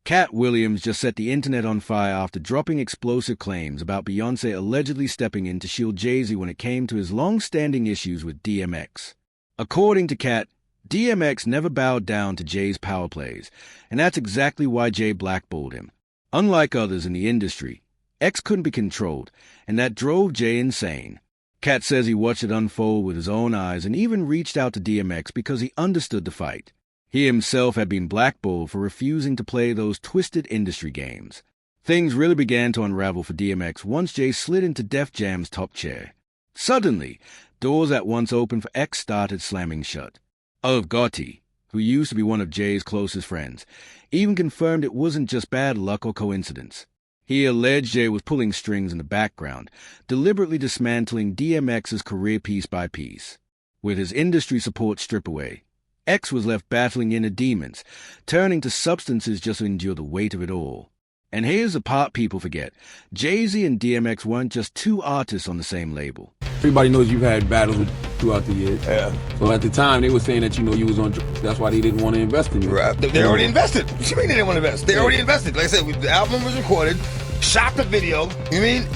Katt Williams just set the internet on fire after dropping explosive claims about Beyoncé allegedly stepping in to shield Jay-Z when it came to his long-standing issues with DMX. According to Katt, DMX never bowed down to Jay's power plays, and that's exactly why Jay blackballed him. Unlike others in the industry, X couldn't be controlled, and that drove Jay insane. Katt says he watched it unfold with his own eyes and even reached out to DMX because he understood the fight. He himself had been blackballed for refusing to play those twisted industry games. Things really began to unravel for DMX once Jay slid into Def Jam's top chair. Suddenly, doors at once open for X started slamming shut. Irv Gotti, who used to be one of Jay's closest friends, even confirmed it wasn't just bad luck or coincidence. He alleged Jay was pulling strings in the background, deliberately dismantling DMX's career piece by piece. With his industry support stripped away, X was left battling inner demons, turning to substances just to endure the weight of it all. And here's the part people forget. Jay-Z and DMX weren't just two artists on the same label. Everybody knows you've had battles throughout the years. Yeah. So at the time, they were saying that, you was on drugs. That's why they didn't want to invest in you. Right. They already invested. What you mean they didn't want to invest? They already invested. Like I said, the album was recorded, shot the video,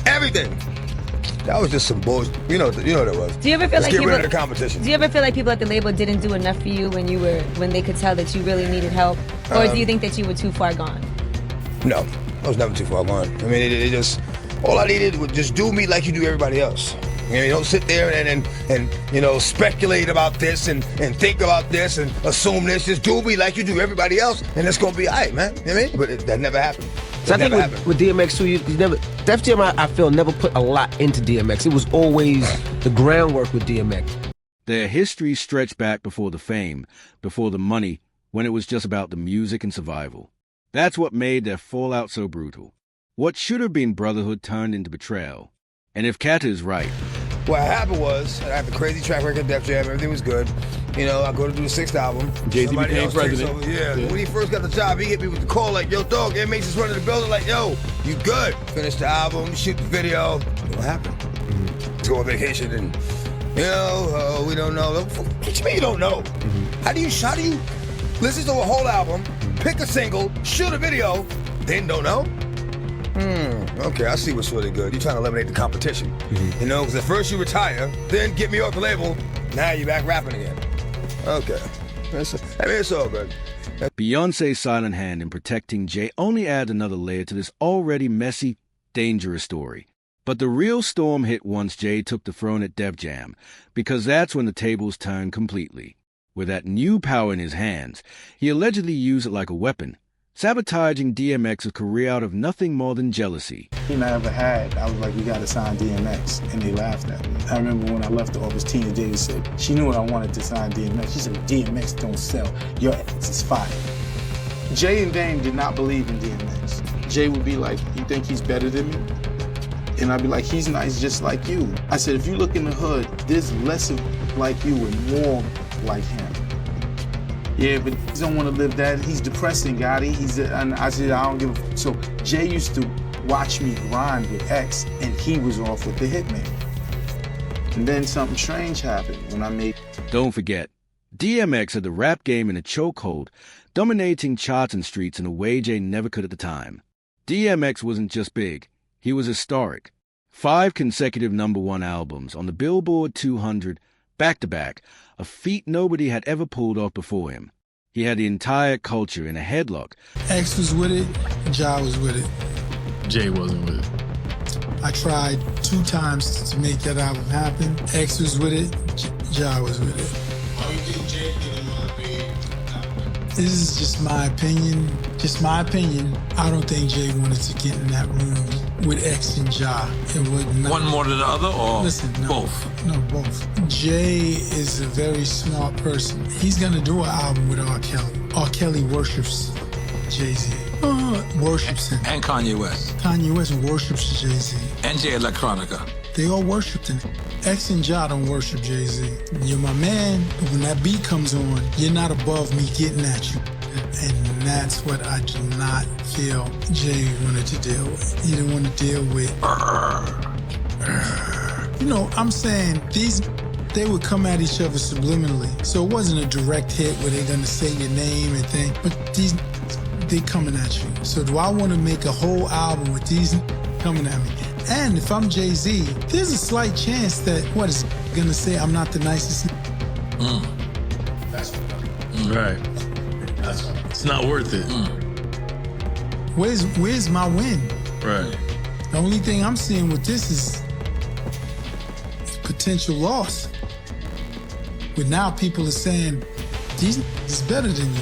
everything. That was just some bullshit. You know what that was. Do you ever feel Let's like get people, rid of the competition? Do you ever feel like people at the label didn't do enough for you when they could tell that you really needed help? Or do you think that you were too far gone? No, I was never too far gone. I mean, it just, all I needed was just do me like you do everybody else. You don't sit there and speculate about this and think about this and assume this. Just do me like you do everybody else, and it's gonna be all right, man. You know what I mean? But that never happened. So I think with DMX too, you never, Def Jam, I feel, never put a lot into DMX. It was always the groundwork with DMX. Their history stretched back before the fame, before the money, when it was just about the music and survival. That's what made their fallout so brutal. What should have been brotherhood turned into betrayal. And if Katt is right, what happened was, I had the crazy track record, Def Jam, everything was good. I go to do the 6th album. Jay-Z became president. Yeah. When he first got the job, he hit me with the call like, yo, dog, DMX is running the building, like, yo, you good. Finish the album, shoot the video. What happened? Go on vacation and, we don't know. What you mean you don't know? How do you listen to a whole album, pick a single, shoot a video, then don't know? Okay, I see what's really good. You're trying to eliminate the competition. Because at first you retire, then get me off the label, now you're back rapping again. Okay. It's all good. Beyoncé's silent hand in protecting Jay only adds another layer to this already messy, dangerous story. But the real storm hit once Jay took the throne at Def Jam, because that's when the tables turned completely. With that new power in his hands, he allegedly used it like a weapon, sabotaging DMX's career out of nothing more than jealousy. I ever had, I was like, you gotta sign DMX, and they laughed at me. I remember when I left the office, Tina Davis said, she knew I wanted to sign DMX. She said, DMX don't sell, your ass is fire. Jay and Dame did not believe in DMX. Jay would be like, you think he's better than me? And I'd be like, he's nice just like you. I said, if you look in the hood, there's less of like you and more like him. Yeah, but he don't want to live that. He's depressing, Gotti. And I said, I don't give a. So Jay used to watch me grind with X, and he was off with the Hitman. And then something strange happened when I made. Don't forget, DMX had the rap game in a chokehold, dominating charts and streets in a way Jay never could at the time. DMX wasn't just big, he was historic. 5 consecutive #1 albums on the Billboard 200, back-to-back, a feat nobody had ever pulled off before him. He had the entire culture in a headlock. X was with it, Ja was with it. Jay wasn't with it. I tried 2 times to make that album happen. X was with it, Ja was with it. Why you think Jay didn't want to be? This is just my opinion. Just my opinion. I don't think Jay wanted to get in that room with X and Ja. It would not. One more than the other, or both? No, both. Jay is a very smart person. He's gonna do an album with R. Kelly. R. Kelly worships Jay-Z. Worships him. And Kanye West. Kanye West worships Jay-Z. And Jay Electronica. They all worshiped him. X and Ja don't worship Jay-Z. You're my man, but when that beat comes on, you're not above me getting at you. And that's what I do not feel Jay wanted to deal with. He didn't want to deal with. I'm saying they would come at each other subliminally. So it wasn't a direct hit where they're gonna say your name and thing. But they coming at you. So do I want to make a whole album with these coming at me? And if I'm Jay-Z, there's a slight chance that, what is gonna say I'm not the nicest? Right. It's not worth it. Where's my win? Right. The only thing I'm seeing with this is potential loss. But now people are saying, these is better than you.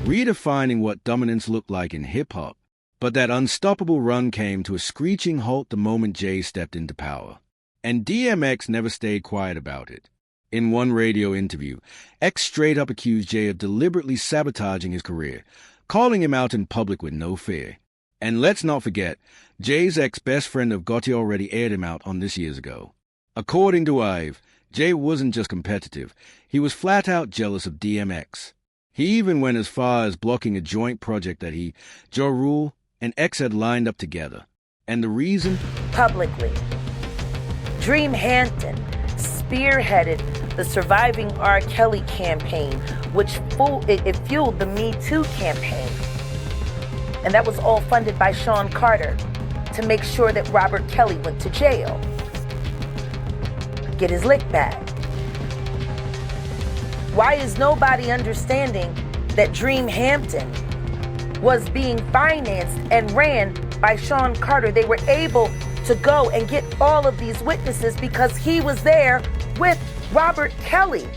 Redefining what dominance looked like in hip-hop. But that unstoppable run came to a screeching halt the moment Jay stepped into power. And DMX never stayed quiet about it. In one radio interview, X straight up accused Jay of deliberately sabotaging his career, calling him out in public with no fear. And let's not forget, Jay's ex-best friend of Gotti already aired him out on this years ago. According to Ive, Jay wasn't just competitive, he was flat out jealous of DMX. He even went as far as blocking a joint project that he, Ja Rule, and X had lined up together. And the reason? Publicly. Dream Hampton spearheaded the Surviving R. Kelly campaign, which it fueled the Me Too campaign. And that was all funded by Sean Carter to make sure that Robert Kelly went to jail. Get his lick back. Why is nobody understanding that Dream Hampton was being financed and ran by Sean Carter? They were able to go and get all of these witnesses because he was there with Robert Kelly.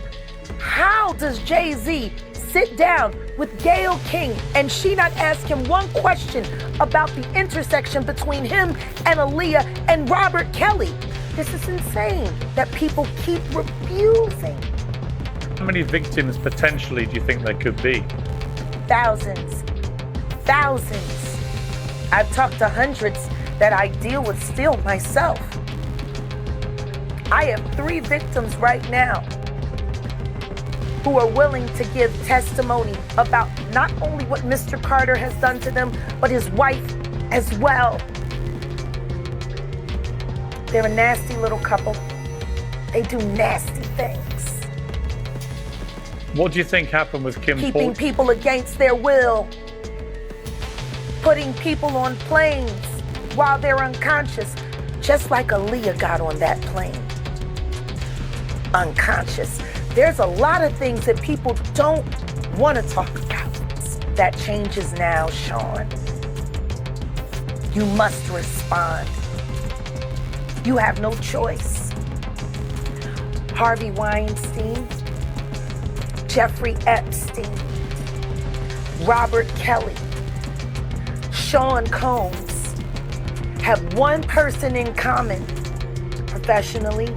How does Jay-Z sit down with Gayle King and she not ask him one question about the intersection between him and Aaliyah and Robert Kelly? This is insane that people keep refusing. How many victims potentially do you think there could be? Thousands. Thousands. I've talked to hundreds that I deal with still myself. I have 3 victims right now who are willing to give testimony about not only what Mr. Carter has done to them, but his wife as well. They're a nasty little couple. They do nasty things. What do you think happened with Kim Keeping Ford? people against their will. Putting people on planes while they're unconscious, just like Aaliyah got on that plane. Unconscious. There's a lot of things that people don't want to talk about. That changes now, Sean. You must respond. You have no choice. Harvey Weinstein, Jeffrey Epstein, Robert Kelly, Sean Combs have one person in common, professionally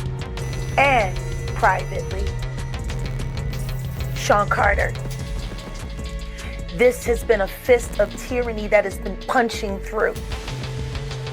and privately. Sean Carter. This has been a fist of tyranny that has been punching through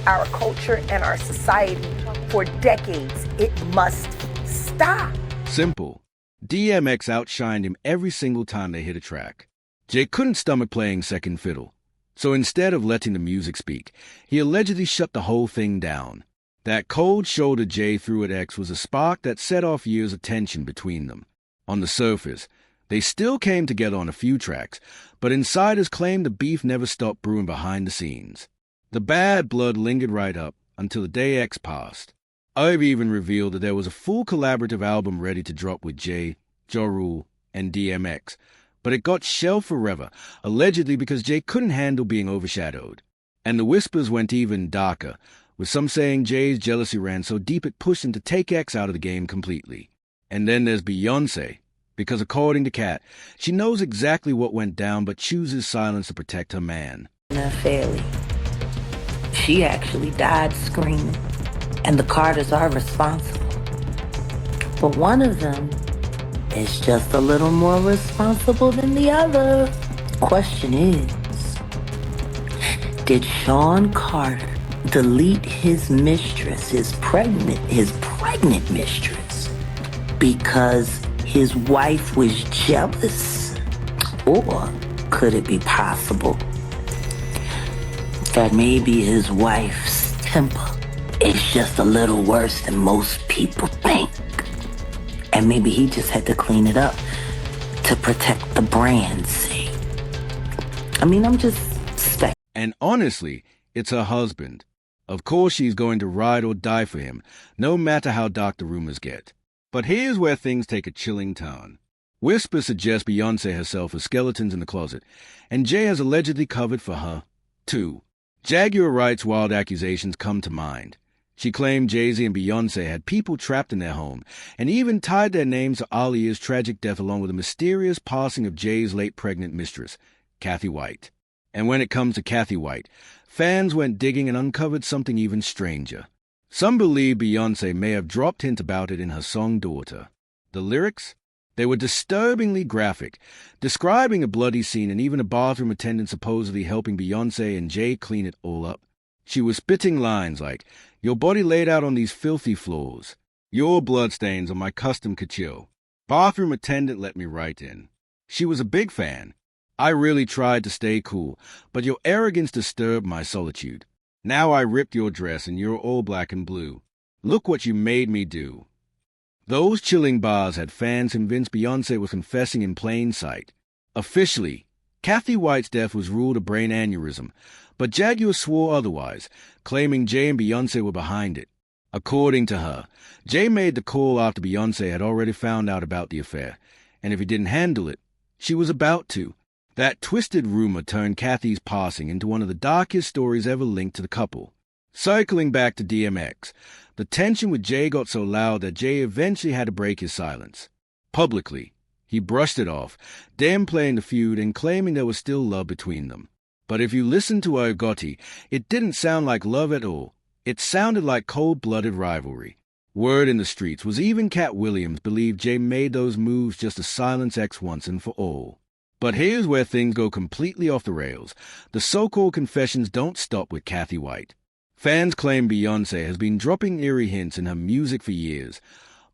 our culture and our society for decades. It must stop. Simple. DMX outshined him every single time they hit a track. Jay couldn't stomach playing second fiddle. So instead of letting the music speak, he allegedly shut the whole thing down. That cold shoulder Jay threw at X was a spark that set off years of tension between them. On the surface, they still came together on a few tracks, but insiders claim the beef never stopped brewing behind the scenes. The bad blood lingered right up until the day X passed. I've even revealed that there was a full collaborative album ready to drop with Jay, Ja Rule, and DMX, but it got shelved forever, allegedly because Jay couldn't handle being overshadowed. And the whispers went even darker, with some saying Jay's jealousy ran so deep it pushed him to take X out of the game completely. And then there's Beyoncé, because according to Katt, she knows exactly what went down but chooses silence to protect her man. Not fairly. She actually died screaming, and the Carters are responsible. But one of them is just a little more responsible than the other. Question is, did Sean Carter delete his mistress, his pregnant mistress, because his wife was jealous? Or could it be possible that maybe his wife's temper is just a little worse than most people think? And maybe he just had to clean it up to protect the brand's sake. I mean, I'm just speculating. And honestly, it's her husband. Of course she's going to ride or die for him, no matter how dark the rumors get. But here's where things take a chilling turn. Whispers suggest Beyoncé herself has skeletons in the closet, and Jay has allegedly covered for her, too. Jaguar writes wild accusations come to mind. She claimed Jay-Z and Beyoncé had people trapped in their home, and even tied their names to Aaliyah's tragic death along with the mysterious passing of Jay's late pregnant mistress, Kathy White. And when it comes to Kathy White, fans went digging and uncovered something even stranger. Some believe Beyoncé may have dropped hint about it in her song Daughter. The lyrics? They were disturbingly graphic, describing a bloody scene and even a bathroom attendant supposedly helping Beyoncé and Jay clean it all up. She was spitting lines like, "Your body laid out on these filthy floors. Your bloodstains on my custom couture. Bathroom attendant let me right in." She was a big fan. "I really tried to stay cool, but your arrogance disturbed my solitude. Now I ripped your dress and you're all black and blue. Look what you made me do." Those chilling bars had fans convinced Beyoncé was confessing in plain sight. Officially, Kathy White's death was ruled a brain aneurysm, but Jaguar swore otherwise, claiming Jay and Beyoncé were behind it. According to her, Jay made the call after Beyoncé had already found out about the affair, and if he didn't handle it, she was about to. That twisted rumor turned Kathy's passing into one of the darkest stories ever linked to the couple. Circling back to DMX, the tension with Jay got so loud that Jay eventually had to break his silence. Publicly, he brushed it off, downplaying the feud and claiming there was still love between them. But if you listen to I Gotti, it didn't sound like love at all. It sounded like cold-blooded rivalry. Word in the streets was even Katt Williams believed Jay made those moves just to silence X once and for all. But here's where things go completely off the rails. The so-called confessions don't stop with Kathy White. Fans claim Beyoncé has been dropping eerie hints in her music for years,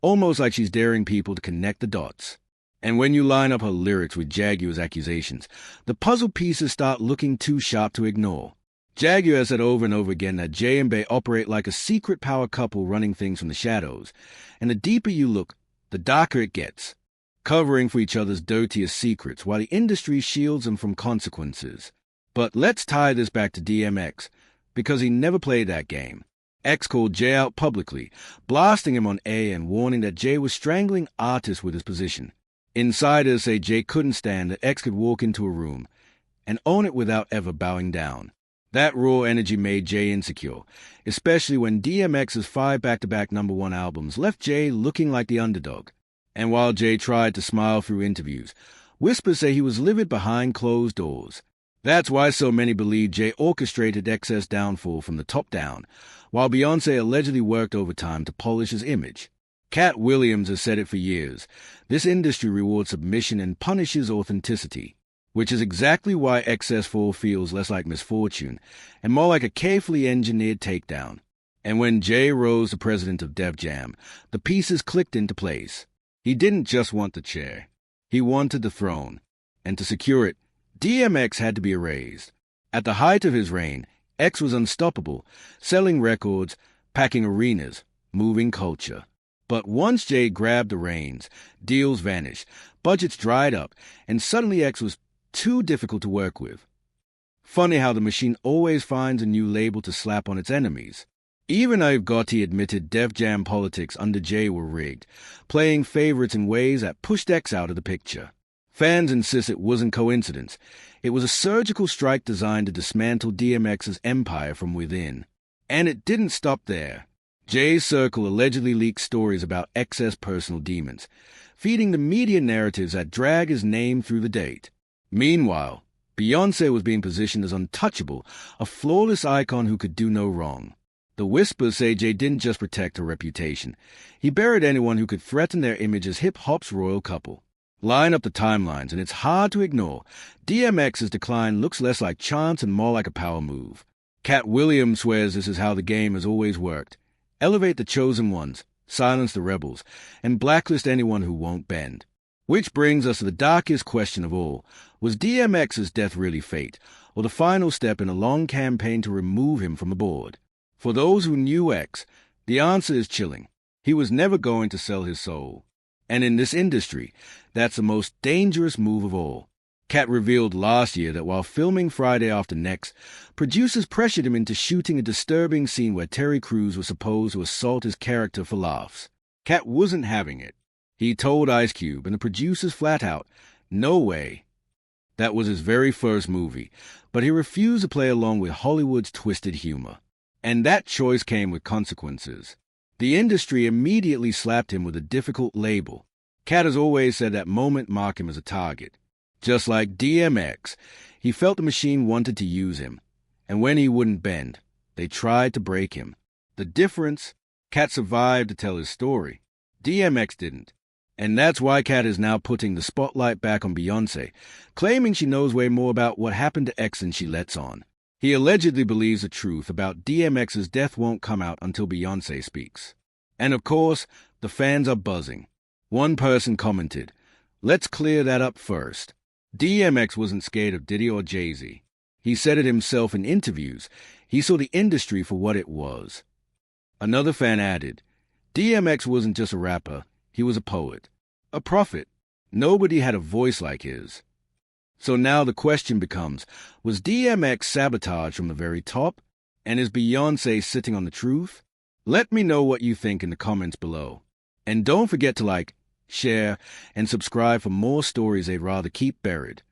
almost like she's daring people to connect the dots. And when you line up her lyrics with Jaguar's accusations, the puzzle pieces start looking too sharp to ignore. Jaguar has said over and over again that Jay and Bey operate like a secret power couple running things from the shadows, and the deeper you look, the darker it gets, covering for each other's dirtiest secrets while the industry shields them from consequences. But let's tie this back to DMX, because he never played that game. X called Jay out publicly, blasting him on A and warning that Jay was strangling artists with his position. Insiders say Jay couldn't stand that X could walk into a room and own it without ever bowing down. That raw energy made Jay insecure, especially when DMX's 5 back-to-back #1 albums left Jay looking like the underdog. And while Jay tried to smile through interviews, whispers say he was livid behind closed doors. That's why so many believe Jay orchestrated X's downfall from the top down, while Beyoncé allegedly worked overtime to polish his image. Katt Williams has said it for years. This industry rewards submission and punishes authenticity, which is exactly why Excess Fall feels less like misfortune and more like a carefully engineered takedown. And when Jay rose to president of Def Jam, the pieces clicked into place. He didn't just want the chair. He wanted the throne. And to secure it, DMX had to be erased. At the height of his reign, X was unstoppable, selling records, packing arenas, moving culture. But once Jay grabbed the reins, deals vanished, budgets dried up, and suddenly X was too difficult to work with. Funny how the machine always finds a new label to slap on its enemies. Even I've Gotti admitted Def Jam politics under Jay were rigged, playing favorites in ways that pushed X out of the picture. Fans insist it wasn't coincidence. It was a surgical strike designed to dismantle DMX's empire from within. And it didn't stop there. Jay's circle allegedly leaked stories about X's personal demons, feeding the media narratives that drag his name through the date. Meanwhile, Beyoncé was being positioned as untouchable, a flawless icon who could do no wrong. The whispers say Jay didn't just protect her reputation. He buried anyone who could threaten their image as hip-hop's royal couple. Line up the timelines, and it's hard to ignore. DMX's decline looks less like chance and more like a power move. Katt Williams swears this is how the game has always worked. Elevate the chosen ones, silence the rebels, and blacklist anyone who won't bend. Which brings us to the darkest question of all. Was DMX's death really fate, or the final step in a long campaign to remove him from the board? For those who knew X, the answer is chilling. He was never going to sell his soul. And in this industry, that's the most dangerous move of all. Katt revealed last year that while filming Friday After Next, producers pressured him into shooting a disturbing scene where Terry Crews was supposed to assault his character for laughs. Katt wasn't having it. He told Ice Cube and the producers flat out, no way. That was his very first movie, but he refused to play along with Hollywood's twisted humor. And that choice came with consequences. The industry immediately slapped him with a difficult label. Katt has always said that moment marked him as a target. Just like DMX, he felt the machine wanted to use him. And when he wouldn't bend, they tried to break him. The difference? Katt survived to tell his story. DMX didn't. And that's why Katt is now putting the spotlight back on Beyoncé, claiming she knows way more about what happened to X than she lets on. He allegedly believes the truth about DMX's death won't come out until Beyoncé speaks. And of course, the fans are buzzing. One person commented, "Let's clear that up first. DMX wasn't scared of Diddy or Jay-Z. He said it himself in interviews. He saw the industry for what it was." Another fan added, "DMX wasn't just a rapper, he was a poet, a prophet. Nobody had a voice like his." So now the question becomes, was DMX sabotaged from the very top? And is Beyoncé sitting on the truth? Let me know what you think in the comments below. And don't forget to like, share, and subscribe for more stories they'd rather keep buried.